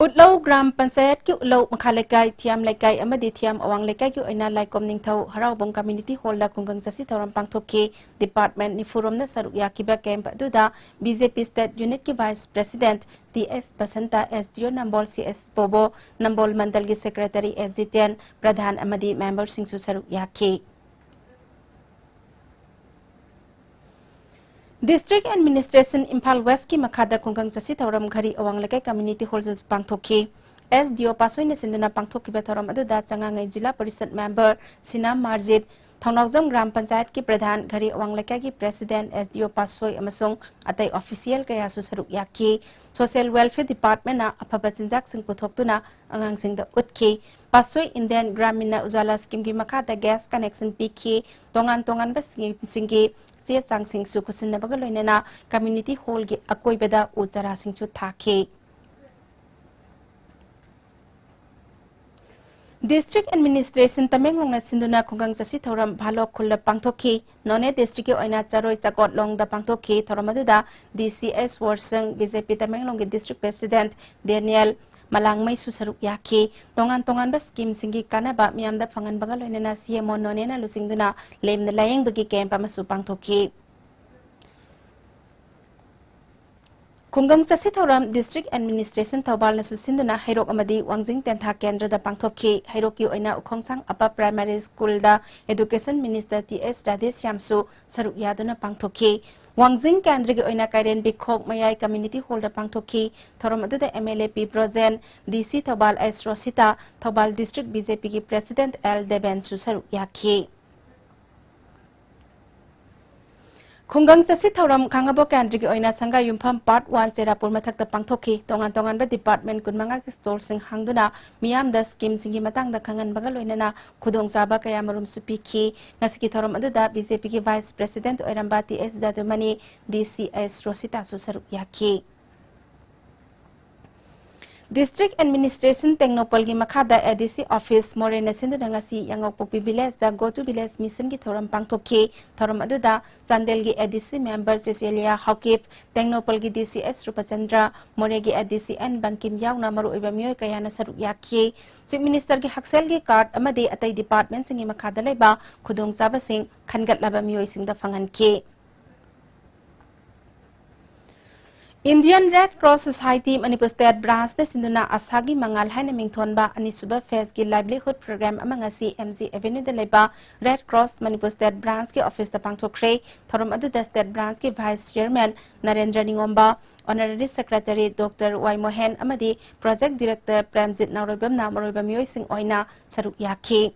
Utlaw Gram Panchayat ki Utlaw Makhalekay Thiam Lekay amadi Thiam Awang Lekay ki oina Laikom Ningthau Haraubong Community Hall da Khungang Jasi Thauram Pangthokki Department ni Forum na saruk yakiba camp aduda BJP State Unit ki Vice President TS Basanta SDO Nambol CS Bobo Nambol Mandal ki Secretary SG10 Pradhan amadi member sing su saruk yaki District Administration Imphal West ki makhada Khungang Jasi Thauram ghari awang lekai community hall jas pangthokki SDO pasoi na sinduna pangthokki ba thauram adu da changangai jila parishad member Sinam Marjit Thounaojam ग्राम पंचायत की प्रधान घरी अवांगलेका की president SDO पासोई अमसों अतई official कया सुसरुक याकी social welfare department ना अफबा चिंजाक Singh पुथोक्तुना अंगांग Singh the उतकी पासोई Indian ग्रामीण उजाला scheme की मखादा gas connection पीखी तोंगान तोंगान बस सिंह की चे चांग सिंह सु कुसिनबग लोइनेना कम्युनिटी हॉल की अकोइबदा उचरा सिंह चु थाखे District Administration Tamenglong na sinduna khungang sa sithoram bhalo khulla pangthokhi none district ki oina charoi chakot long da pangthokhi thoramadu da DCS Warsang BJP Tamenglong ki district president Daniel Malangmai susaruk yakhi tongan tongan ba scheme singi kanaba miyam da phangan bagal oina CMO none na lusingduna lemna layeng bagi camp amasu pangthokhi Khungang sa sithoram district administration thawbal na susinduna hairok amadi wangjing tentha kendra da pangthokhi hairok ki oina ukhongsang apa primary school da education minister TS Radhesh Yamsu saruk yaduna pangthokhi wangjing kendra ki oina kairen bikhok mayai community hall da pangthokhi thoram adu da MLA P Prozen DC thawbal S Rosita thawbal district BJP ki president L Deben su saruk yakhi Khungang sa sithoram khangabo kendra ki oina sanga yumpham part 1 cherapur mathak ta pangthokhi tongan tongan ba department kunmanga ki store sing hangduna miyam da scheme singi matang da khangan bagal oinana khudong saba kaya marum supikhi ngasiki thoram adu da BJP ki vice president oirambati S Dadumani DCS Rosita susaruk yakhi District Administration Technopol ki makhada ADC office Morena Sinduna ngasi Yangokpopi village da go to village mission ki thoram pangthokhi thoram adu da Chandel ki ADC member Cecilia Hawkip Technopol ki DCS Rupachandra More ki ADC N Bankim yauna maru oiba myoy kaya na saruk yakhi Chief Minister ki haksel ki card amadi atai department singi makhada laiba khudong chaba sing khangat laba myoy sing da phangan ki Indian Red Cross Society Manipur State Branch ne sinduna asagi mangal haina mingthonba anisuba phase ki livelihood program amangasi MG Avenue de leba Red Cross Manipur State Branch ki office da pangthokre thorom adu da State Branch ki Vice Chairman Narendra Ningomba Honorary Secretary Dr. Y Mohan amadi Project Director Premjit Naurobam na maroibam yoy sing oina saruk yakhi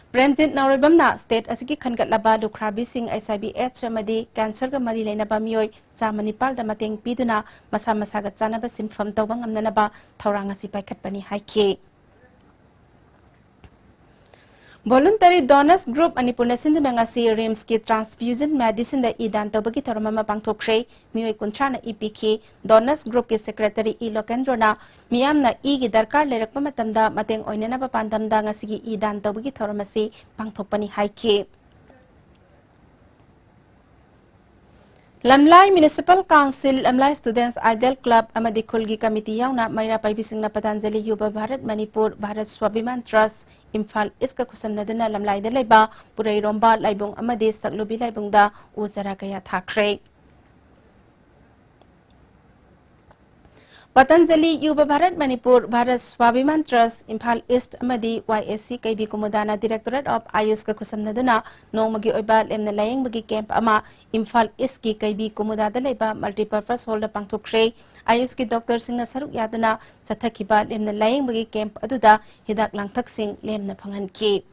Premjit Naurobam na state asiki khangat laba dukhrabi sing SIBH amadi cancer ga mari leina ba myoy chamanipal da mateng piduna masa masa ga chanaba sinfam tawbang amnana ba thaurang asi paikhat pani haikhe Voluntary Donors Group Manipur na sinduna ngasi RIMS ki transfusion medicine da idan tawbagi tharmama pangthokre myoy kunthra na ipikhi Donors Group ki secretary E Lokendro na miyam na e gi darkar lerakpa matamda mateng oinana ba pandamda ngasi gi idan tawbagi tharmasi pangthokpani haikhe Lamlai Municipal Council Lamlai Students Idol Club amadi khulgi committee yauna maira paibising na Patanjali Yuba Bharat Manipur Bharat Swabiman Trust Imphal iska khusamnaduna lamlai da laiba purai romba laibong amadi saklubi laibong da uzara kaya thakre Patanjali Yuba Bharat Manipur Bharat Swabiman Trust Imphal East amadi YSC KB Kumudana Directorate of Ayush ka khusamnaduna nongmagi oiba lemna layeng bagi camp ama Imphal East ki KB Kumudada laiba multipurpose hall da pangthokre Ayush ki doctor singna saruk yaduna sathakiba lemna layeng bagi camp aduda hidak langthak sing lemna phangan ki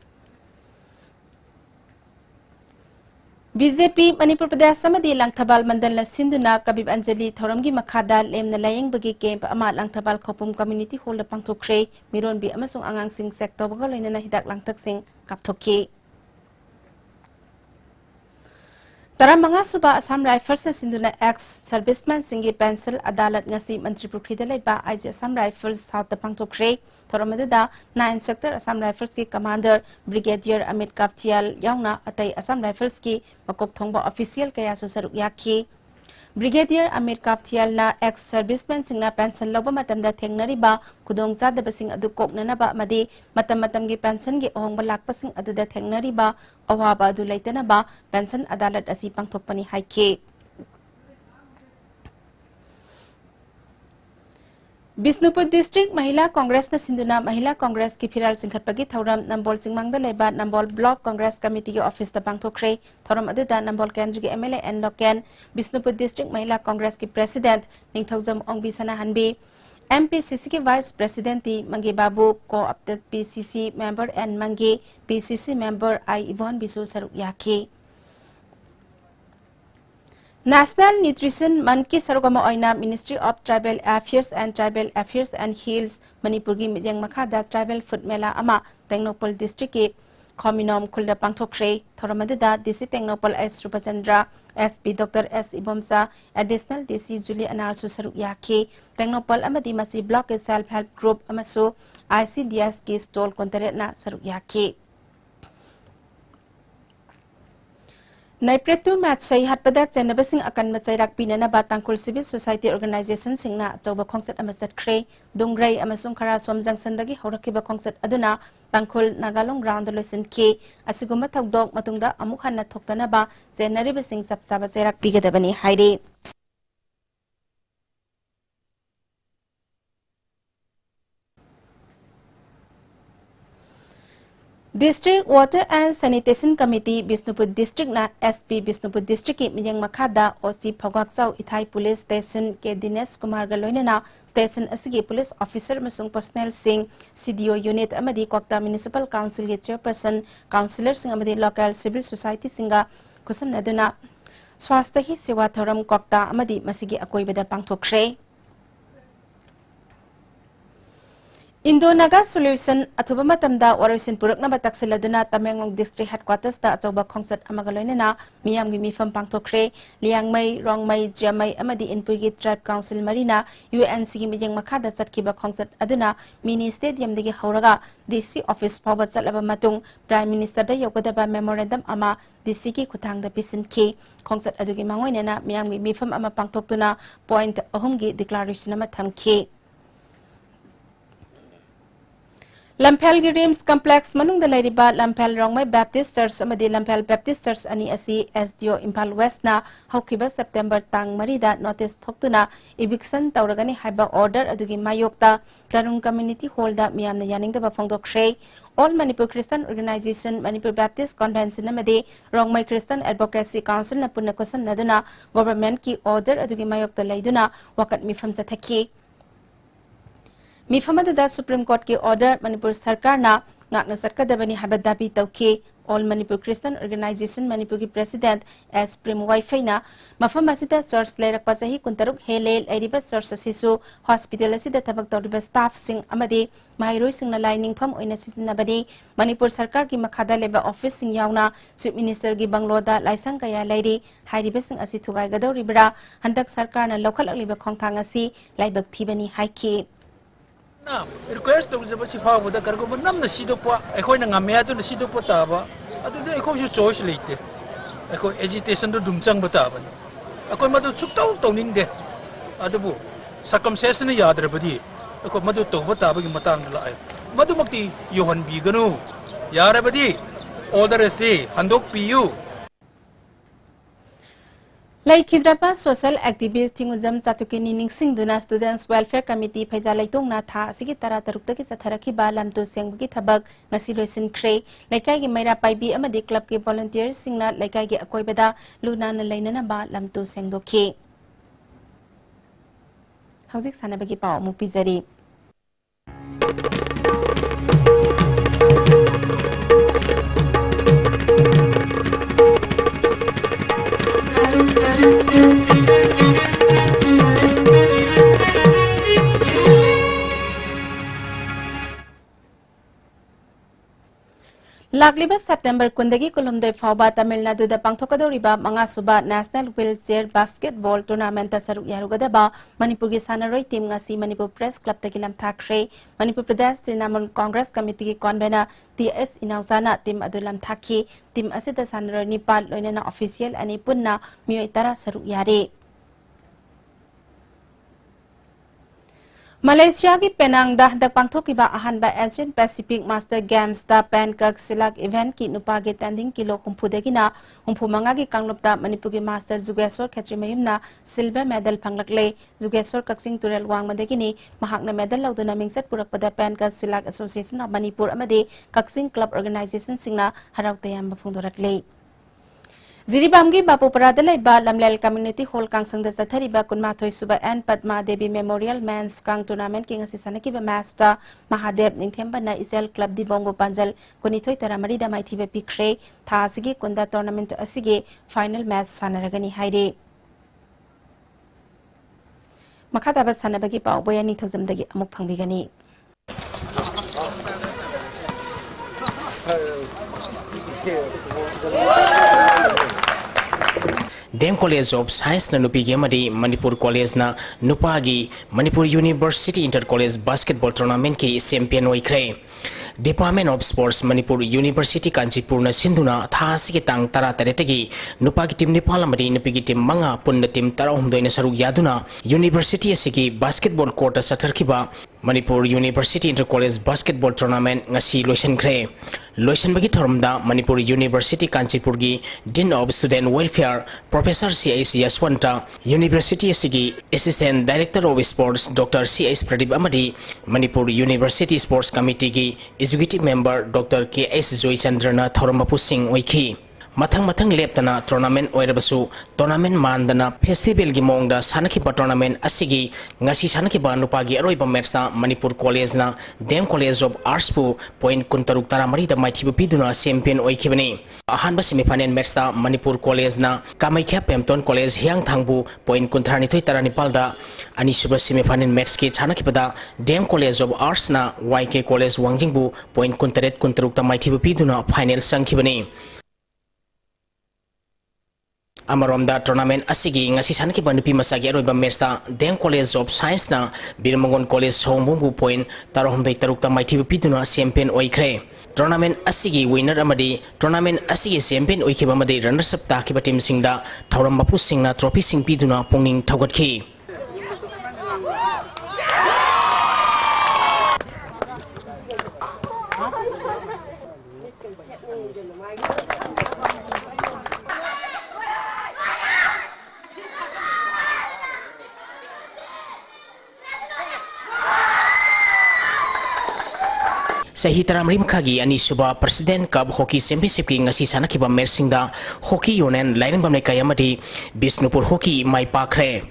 BJP Manipur Pradesh Samadi Langthabal Mandal na sinduna Kabib Anjali Thoramgi Makhada lemna layeng bagi camp ama Langthabal Khopum Community Hall pangthokre miron bi amasung angang sing sector bagaloina na hidak langthak sing kapthokhi Taramanga suba Assam Rifles na sinduna ex serviceman singi pencil adalat ngasi Mantri Purkhida laiba IG Assam Rifles South pangthokre thoramadu da 9 sector Assam Rifles ki commander Brigadier Amit Kaftial yauna atai Assam Rifles ki makok thongba official kaya su saruk yakhi Brigadier Amit Kaftial na ex serviceman singna pension loba matamda thengnari ba kudong chada basing adu koknana ba madi matam gi pension gi ohong balak pasing adu da thengnari ba awaba adu laitana ba pension adalat asi pangthokpani haikhe Bisnupur District Mahila Congress na sinduna Mahila Congress ki phiral singkhatpagi thauram Nambol Singmangda leba Nambol Block Congress Committee ki office ta pangthokre thauram aduda Nambol Kendra ki MLA N Loken Bisnupur District Mahila Congress ki President Ningthaujam Ongbi Sana Hanbi MPCC के vice president Mange Babu coopted PCC member N Mange PCC member आई इवॉन बिसु सरुक याखे national nutrition month की सरुगमा ओइना ministry of tribal affairs and hills Manipur की मियंग मखादा ट्राइबल फूड मेला अमा टेक्नोपॉल डिस्ट्रिक्ट के खमिनोम खुलदा पांगथोखरे थोरमदुदा DC Tengnoupal S Rupchandra SP doctor S Ibomcha additional DC Julie अनारसु सरुक याखे टेक्नोपॉल अमदी मसी ब्लॉक के सेल्फ हेल्प ग्रुप अमसो ICDS की स्टॉल कोंतरेना सरुक याखे Naipretu mat sai hatpada chenabasing akan machairak pinana ba tangkul civil society organization singna choba khongsat amasat khre dungrai amasung khara somjang sandagi horakiba khongsat aduna tangkul nagalong ground loisin ke asiguma thokdok matungda amuk hanna thoktana ba chenari basing sapsaba chairak pigadabani haire District Water and Sanitation Committee Bisnupur District na SP Bisnupur District ki miyang makhada OC Phagwaksau Ithai Police Station ke Dinesh Kumar galoina station asigi police officer masung personnel sing CDO unit amadi Kokta Municipal Council ke chairperson councillor sing amadi local civil society singa kusam naduna swasthya hi sewa thoram Kokta amadi masigi akoibada pangthokre Indo-Naga Solution athuba matamda Warasin Purakna Bataksiladuna Tamenglong District Headquarters ta achoba khongsat amagaloinena miyamgi mifam pangthokre liangmai rongmai jamai amadi inpugi tribe council marina UNC gi mijeng makhada chatkiba khongsat aduna mini stadium degi hauraga DC office pawba chatlaba matung prime minister da yogadaba memorandum ama DC ki khuthangda pisinki khongsat adugi mangoinena miyamgi mifam ama pangthoktuna point ahumgi declaration ama thamki Lampel Rims Complex Manung the Lady Ba Lampel Rongmai Baptist Church Amadi Lampel Baptist Church Ani Asi SDO Impal West na Haukiba September Tang Marida notice Thoktuna eviction Tauragani Haiba order adugi Mayokta Tarung Community Hall da Miam na Yaning the Bafongdok Shrey All Manipur Christian Organization Manipur Baptist Convention Namade Rongmai Christian Advocacy Council na Punakosam Naduna Government ki order adugi Mayokta Laiduna Wakat Mifam Zathaki Mifamada Supreme Court ki order Manipur Sarkar na ngakna sarkadabani habad dabi tawki All Manipur Christian Organization Manipur ki President S. Prim Wi-Fi na mafam asida church leirak pasahi kuntaruk helel eriba church asisu hospital asida thabak tawriba staff sing amadi mairoi sing na lining pham oina sisinabani Manipur Sarkar ki makhada leba office sing yauna Chief Minister ki bangloda laisang kaya lairi hairiba sing asi thugai gadawribra handak sarkar na local akliba khongthang asi laibak thibani haiki request to the Sifa with the cargo, but none the Sidopa, a coin and a mea to the Sidopa Taba, I do the echo choice later. I call agitation to Dumchang Bataban. I call Madu Chukto toning there. Adabu, circumcision a yard body. I call Madu Tobatabi Matang Lai. Madumaki, Johan Biganu, Yarabadi, all the say, Handok PU. Like Hidrapa social activist Tinguzam Satuki Ning Sing Duna Students Welfare Committee Paisalaitung Natha Sigitara Tarukaki Sataraki Balam to Sengbuki Tabak Nasirosin Cray, Laikai Maira Paibi Amadi Club ki volunteers sing na Laikai Akoibada Luna Lainana Ba Lam to Sengdoki Hauzik Sanabagi Pao Mupizari Lagliba September Kundagi Kulumde Fauba Tamil Nadu the Pangtokadoriba Mangasuba National Wheelchair Basketball Tournament Saru Yarugadaba Manipur Sanaroi Team Ngasi Manipur Press Club Takilam Thakre Manipur Pradesh Trinamool Congress Committee Convener TS Inausana Team Adulam Thaki Team Asita Sanaroi Nepal Loinana Official Ani Punna Mioitara Saru Yare Malaysia ki Penang dah dak pangthokiba ahanba Asian Pacific Master Games da Pankak Silak event ki nupagi tanding kilo kumpudegina umpumanga ki kanglopta Manipur ki Master Zugesor Khetrimayumna silver medal phanglakle Zugesor Kaksing Turel Wangmadegini mahakna medal lauduna mingset purakpada Pankak Silak Association of Manipur amade Kaksing Club Organization singna harautayam bafungdorakle Ziribamgi Bapupara Laiba Lamlel Community Hall Kangsang the Sathariba Kunmathoi Suba and Padma Devi Memorial Men's Kang Tournament King Asisanaki Master Mahadev Ninthemba Na Isel Club Di Bongo Panjal Kunitoi Taramari da Maithiba Pikre Thasigi Kunda Tournament Asige Final Match Sanaragani Haide Makataba Sanabagi Pau Boyani Tozamdagi Amuk Pangbigani Dem College of Science na nupi gemadi Manipur College na nupagi Manipur University Inter College Basketball Tournament ki champion oikre. Department of Sports Manipur University Kanchipur na sinduna thasi ki tang tara taretagi nupagi team Nepal amadi nupi team manga punna team tara humdoi na saruk yaduna University asiki basketball court satarkiba Manipur University Inter College Basketball Tournament ngasi loisan kre. Loisan bagi tharumda Manipur University Kanchipur gi Dean of Student Welfare Professor C.S. Yaswanta University asigi Assistant Director of Sports Dr. C.S. Pradip Amadi Manipur University Sports Committee gi Executive Member Dr. K.S. Joy Chandrana Thorumbapu Singh oiki. Mathang leptana tournament oirabasu tournament mandana festival gi mongda sanakiba tournament asigi ngasi sanakiba nupagi aroiba match na Manipur College na Dem College of Arts pu point kuntaruk taramari da maithibu piduna champion oikibani ahanba semifinal match na Manipur College na Kamaikya Pemton College hiang thangbu point kuntrani thoi taranipal da ani suba semifinal match ki sanakiba da Dem College of Arts na YK College Wangjingbu point kuntaret kuntaruk da maithibu piduna final sangkibani Amaromda tournament asigi ngasi sanaki banupi masagi aroiba match ta Dem College of Science na Birmangon College Hombu point tarohumdai tarukta maithibu piduna champion oikre. Tournament asigi winner amadi tournament asigi champion oikiba amadi runners up takiba team singda Thaurambapu Singna trophy sing piduna pungning thaugatki. Sahi taramrim khagi ani suba President Cup Hockey Championship ki ngasi sanakiba match singda Hockey Union Lining bamne kayamati Bisnupur Hockey mai pakre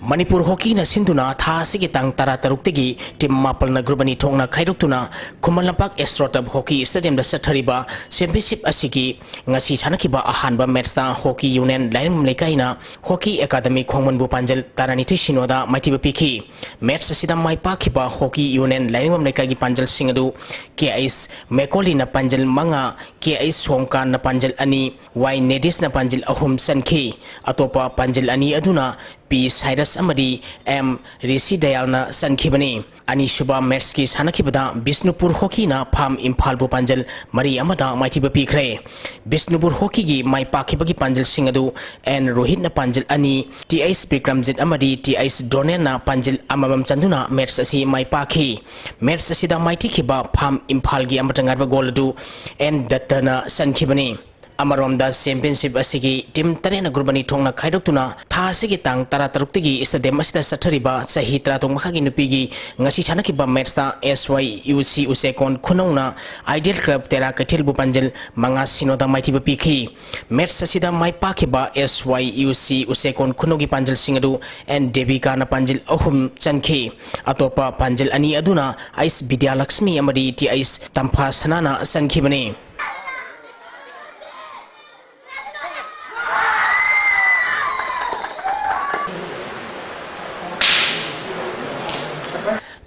Manipur Hockey na sinduna tha asigi tang tara taruktegi team mapal na grubani thongna khaidoktuna Kumalampak Astroturf Hockey Stadium da sathariba championship asigi ngasi sanakiba ahanba match ta Hockey Union Lining bamne kaina Hockey Academy khongmanbu panjal tarani thishinoda maitiba piki match asida mai pakiba Hockey Union Lining bamne kagi panjal singadu KIS Mekoli na panjal manga KIS Hongkan na panjal ani Y Nedis na panjal ahum sanki atopa panjal ani aduna P Cyrus amadi M Rishi Dayal na sankibani ani suba match ki sanakibada Bisnupur Hockey na Pham Imphal bu panjal mari amada maithiba pikre Bisnupur Hockey gi mai pakibagi panjal singadu N Rohit na panjal ani TIS Bikramjit amadi TIS Donel na panjal amamam chanduna match asi mai pakhi match asida maiti khiba Pham Imphal gi amatangarba goal du N Dattana sankibani Amaromda championship asigi team tarena gurbani thongna khaidoktuna tha asigi tang tara taruktegi stadium asida sathariba sahi tratong makhagi nupigi ngasi chanakiba match ta SYUC Usekon khunongna Ideal Club Tera Kathil Bupanjal manga sinoda maithiba pikhi match asida mai pakhiba SYUC Usekon khunogi panjal singadu and Devika na panjal ahum chankhi atopa panjal ani aduna Ais Vidya Lakshmi amadi TIS Tampha Sanana sankhibani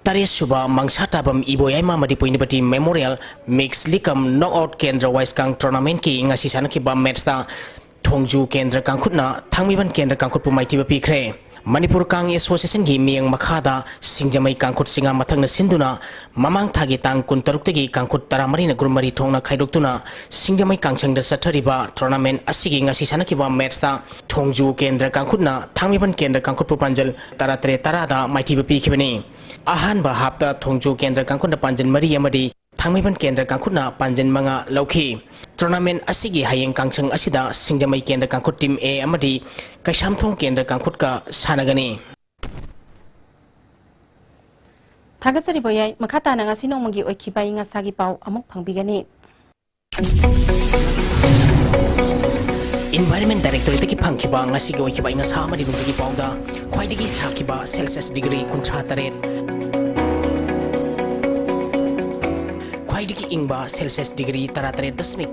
Taris Suba Mangsatabam Iboyama Madipoinibati Memorial Mix Likam Knockout Kendra Wise Kang Tournament ki ngasi sanakiba match ta Thongju Kendra Kangkhutna Thangmiban Kendra Kangkhut pu maitiba pikre Manipur Kang Association gi miyang makhada singjamai kangkhut singa mathangna sinduna mamang thagi tang kun taruktegi kangkhut taramari na gurmari thongna khaidoktuna singjamai kangchangda sathariba tournament asigi ngasi sanakiba match ta Thongju Kendra Kangkhutna Thangmiban Kendra Kangkhut pu panjal taratre tarada maitiba pikhibani ahanba hapta Thongju Kendra Kangkhutna panjal mari amadi Thangmiban Kendra Kangkhutna panjal manga lauki tournament asigi hayeng kangchang asida singjamai Kendra Kangkhut team A amadi Kaisamthong Kendra Kangkhut ka sanagani Thagasari boyai makhata na ngasi nongmagi oikhibai ngasagi pau amuk phangbigani Environment Directorate ki phangkiba ngasi gi oikiba inga sa mari nungki pauda khwaidigi sakiba Celsius degree 38 khwaidigi ingba Celsius degree 38.9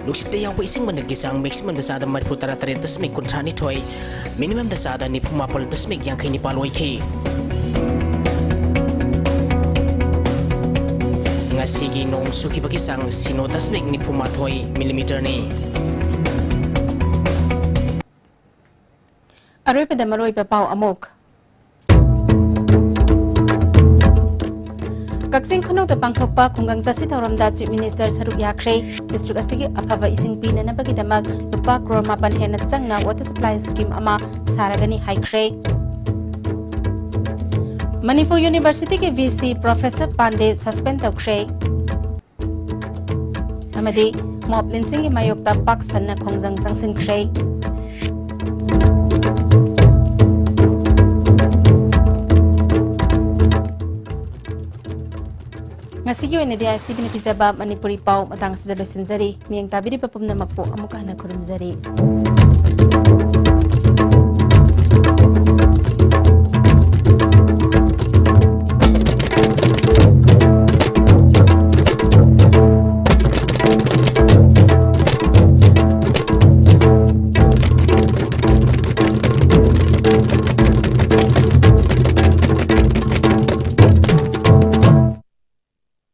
Nuksite yaw po ising mandag gisang maximum dasada maripu 38.9 minimum dasada ni pumapol dasmig yang kay ni paloy Sige nung suki bagisang sino dasmig ni pumatoy millimeter ni. Aroy pa damaroy pa pao amok. Kaksing khunong da pangthokpa khunggang jasi tawramda Chief Minister Saruk Yakre district asigi aphaba ising pina na bagidamag lupa crore mapan hena changna water supply scheme ama saragani haikre. Manipur University के VC Professor Pandey suspend तौख्रे अमदी mob lynching की मायोक्ता पाक सन्ना खोंजंग संगसिनख्रे ngasi yo ne dia Stephen Pizaba Manipuri pau matang sa dalo sinjari miyang tabiri papum na magpo amuka na kurumjari